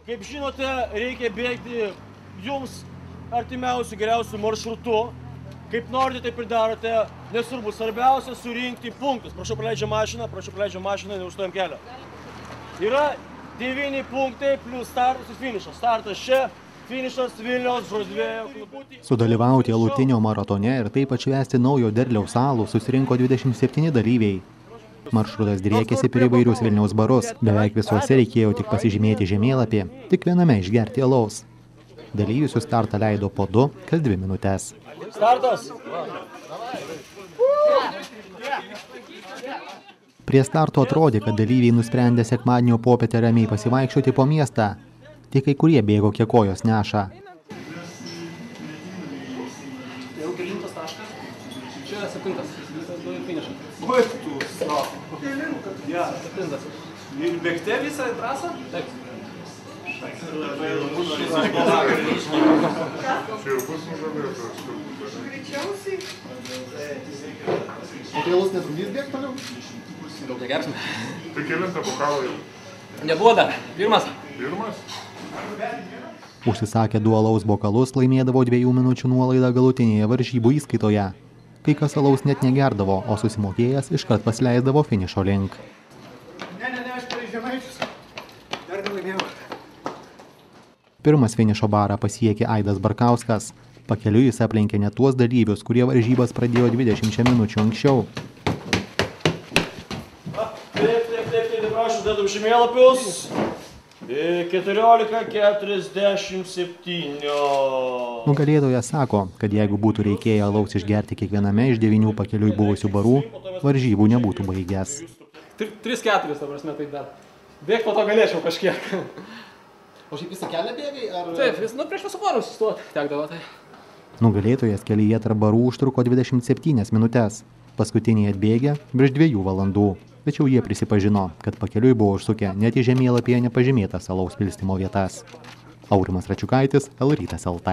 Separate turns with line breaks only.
Kaip žinote, reikia bėgti jums artimiausių geriausių maršrutų. Kaip norite, taip ir darote. Nesvarbu, svarbiausia surinkti punktus. Prašau, praleidžia mašiną, neužstojam kelio. Yra 9 punktai plus startas ir finišas. Startas čia, finišas Vilniaus Žozdvėjo klubų.
Sudalyvauti alutinio maratone ir taip atšvęsti naujo derliaus alų susirinko 27 dalyviai. Maršrutas driekėsi per įvairius Vilniaus barus. Beveik visuose reikėjo tik pasižymėti žemėlapį, tik viename išgerti alaus. Dalyvius startą leido po 2 kas 2 minutes.
Startas!
Prie starto atrodė, kad dalyviai nusprendė sekmadienio popietę ramiai pasivaikščioti po miestą. Tik kai kurie bėgo, kiek kojos neša.
Jau kelintas taškas. Čia 7. Visas 2 finišas.
Oi, tu sako.
Ja, 7.
Ir bėgte visą trasą?
Taip.
Čia jau bus nugalėtas.
Greičiausiai.
O tai alus netrukdys bėgti toliau?
Daug negersim.
Tai kelintą bokalą jau?
Nebuvo dar. Pirmas.
Pirmas?
Užsisakę 2 alaus bokalus laimėdavo 2 minučių nuolaidą galutinėje varžybų įskaitoje. Kai kas alaus net negerdavo, o susimokėjęs iškart pasileisdavo finišo link.
Ne, aš per žemaičius. Dar nelaimėjau.
Pirmas finišo barą pasiekė Aidas Barkauskas. Pakeliui jis aplenkė net tuos dalyvius, kurie varžybas pradėjo 20 minučių anksčiau.
Taip, prašau, dedam žemėlapius. 14:47.
Nugalėtojas sako, kad jeigu būtų reikėję alaus išgerti kiekviename iš 9 pakeliui buvusių barų, varžybų nebūtų baigęs.
3-4, ta prasme, taip dar. Bėg po to galėčiau kažkiek.
O šiaip visą kelią bėgai? Ar...
Taip, prieš visų barų sustoti tekdavo tai.
Nugalėtojas kelyje tarp barų užtruko 27 minutes. Paskutiniai atbėgė virš 2 valandų. Tačiau jie prisipažino, kad pakeliui buvo užsukę net į žemėlapyje nepažymėtas alaus pilstymo vietas. Aurimas Račiukaitis, LRytas LT.